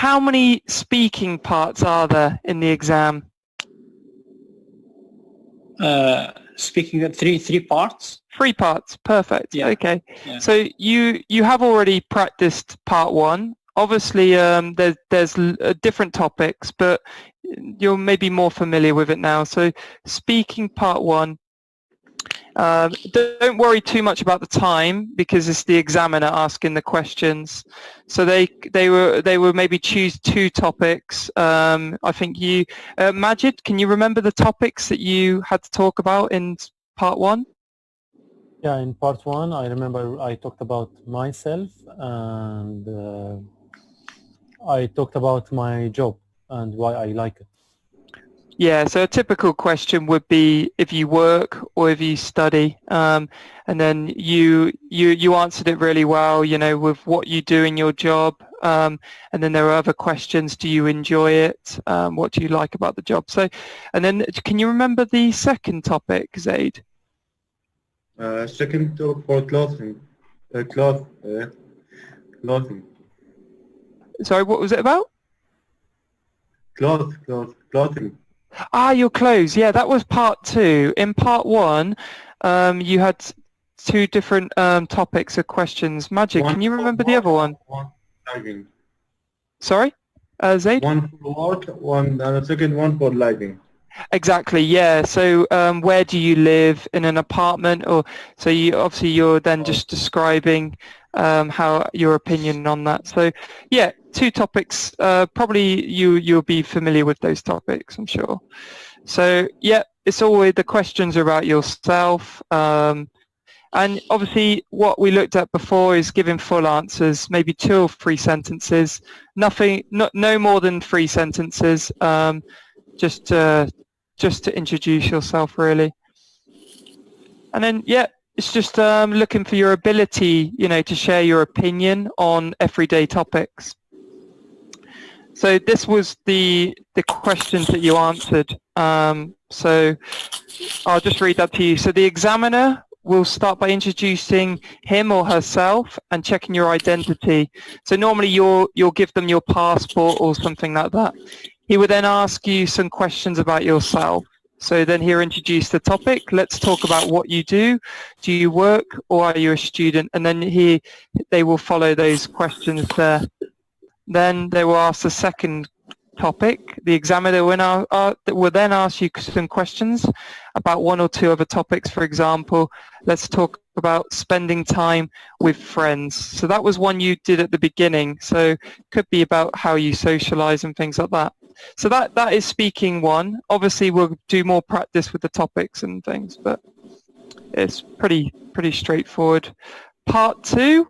how many speaking parts are there in the exam? Speaking of three parts. 3 parts, perfect. Yeah. Okay. Yeah. So you have already practiced part 1. Obviously, there's different topics, but you're maybe more familiar with it now. So speaking part 1. Don't worry too much about the time because it's the examiner asking the questions. So they were maybe choose 2 topics. I think you, Majid, can you remember the topics that you had to talk about in part 1? Yeah, in part 1, I remember I talked about myself and I talked about my job and why I like it. Yeah, so a typical question would be if you work or if you study, and then you answered it really well, you know, with what you do in your job, and then there are other questions. Do you enjoy it? What do you like about the job? So, and then can you remember the second topic, Zaid? Second topic for clothing. Clothing. Sorry, what was it about? Clothing. Ah, your clothes. Yeah, that was part 2. In part 1, you had 2 different topics or questions. Majid, can you remember the other one? One living. Sorry, Zaid? One for work, and the second one for living. Exactly, yeah. So where do you live, in an apartment, or so you're then just describing how your opinion on that. So yeah, 2 topics, probably you'll be familiar with those topics, I'm sure. So yeah, it's always the questions are about yourself, and obviously what we looked at before is giving full answers, maybe 2 or 3 sentences, no more than 3 sentences, just to introduce yourself, really. And then, yeah, it's just looking for your ability, you know, to share your opinion on everyday topics. So this was the questions that you answered. So I'll just read that to you. So the examiner will start by introducing him or herself and checking your identity. So normally you'll give them your passport or something like that. He will then ask you some questions about yourself. So then he'll introduce the topic. Let's talk about what you do. Do you work or are you a student? And then they will follow those questions there. Then they will ask the second topic. The examiner will then ask you some questions about 1 or 2 other topics. For example, let's talk about spending time with friends. So that was one you did at the beginning. So it could be about how you socialize and things like that. So that is speaking 1. Obviously, we'll do more practice with the topics and things, but it's pretty straightforward. Part 2.